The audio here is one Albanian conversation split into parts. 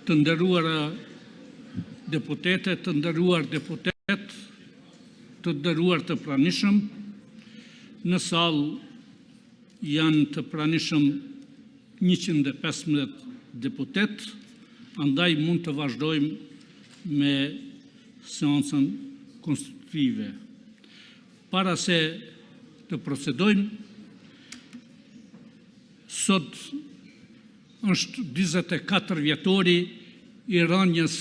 Të nderuara deputete, të nderuar deputet, të nderuar të pranishëm, në salë janë të pranishëm 115 deputet, andaj mund të vazhdojmë me seancën konstitutive. Para se të procedojmë, sot është 24 vjetori i rënjes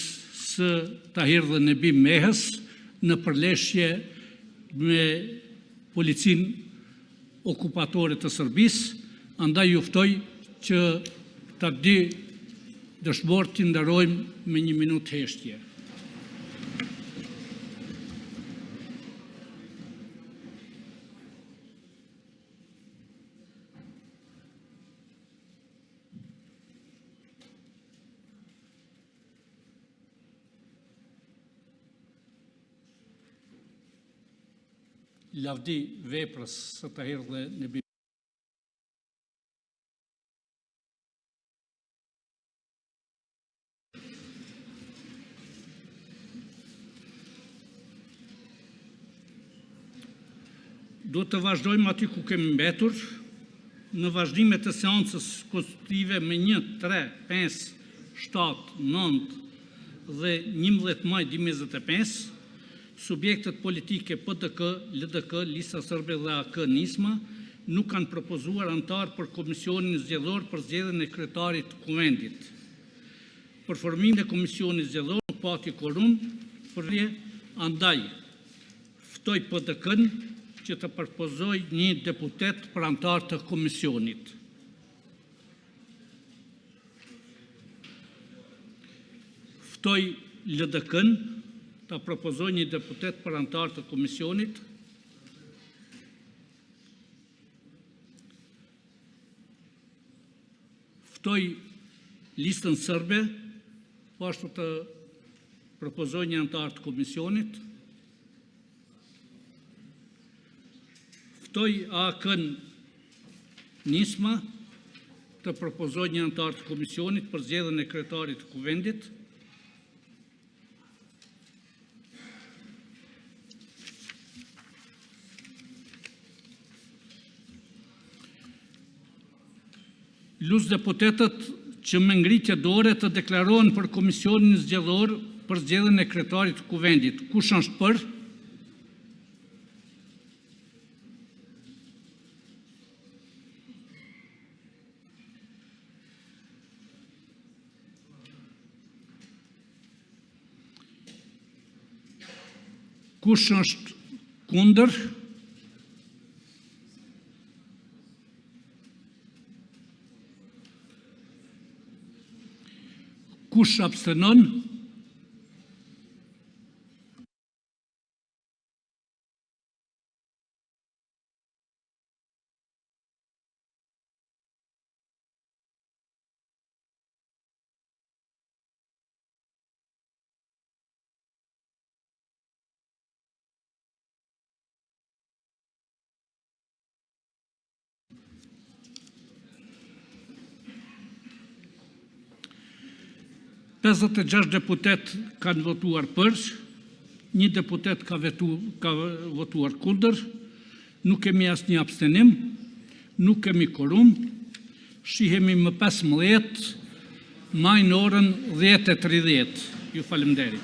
së Tahir dhe Nebi Mehës në përleshje me policinë okupatore të Serbisë, andaj juftoj që të dy dëshmorët të nderojmë me 1 minutë heshtje. Lavdi veprës së Tahir dhe Nebi. Do të vazhdojmë aty ku kemi mbetur, në vazhdimet të seancës konstitutive me 1, 3, 5, 7, 9 dhe 11 maj 2025, subjektet politike PDK, LDK, Lista Sërbe dhe AK Nisma nuk kanë propozuar antar për Komisionin Zgjedhor për zgjedhjen e kryetarit të Kuvendit. Për formimin e Komisionit Zgjedhor nuk pati korum për andaj ftoj PDK-n që të propozoj një deputet për antar të komisionit. Ftoj LDK-n të propozoj një deputet për antar të komisionit. Ftoj Listën Sërbe, po ashtu të propozoj një antar të komisionit. Ftoj AK-n Nisma të propozoj një antar të komisionit për zgjedhjen e kryetarit të Kuvendit. Lus deputetët që me ngritje dore të deklarohen për Komisionin Zgjedhor për zgjedhjen e kryetarit të Kuvendit. Kush është për? Kush është kundër? Kush abstenon? Pesët e 6 deputet kanë votuar për, 1 deputet ka votuar kundër, nuk kemi asnjë abstenim, nuk kemi korum, shihemi më 15 maj në orën 10:30. Ju falemnderit.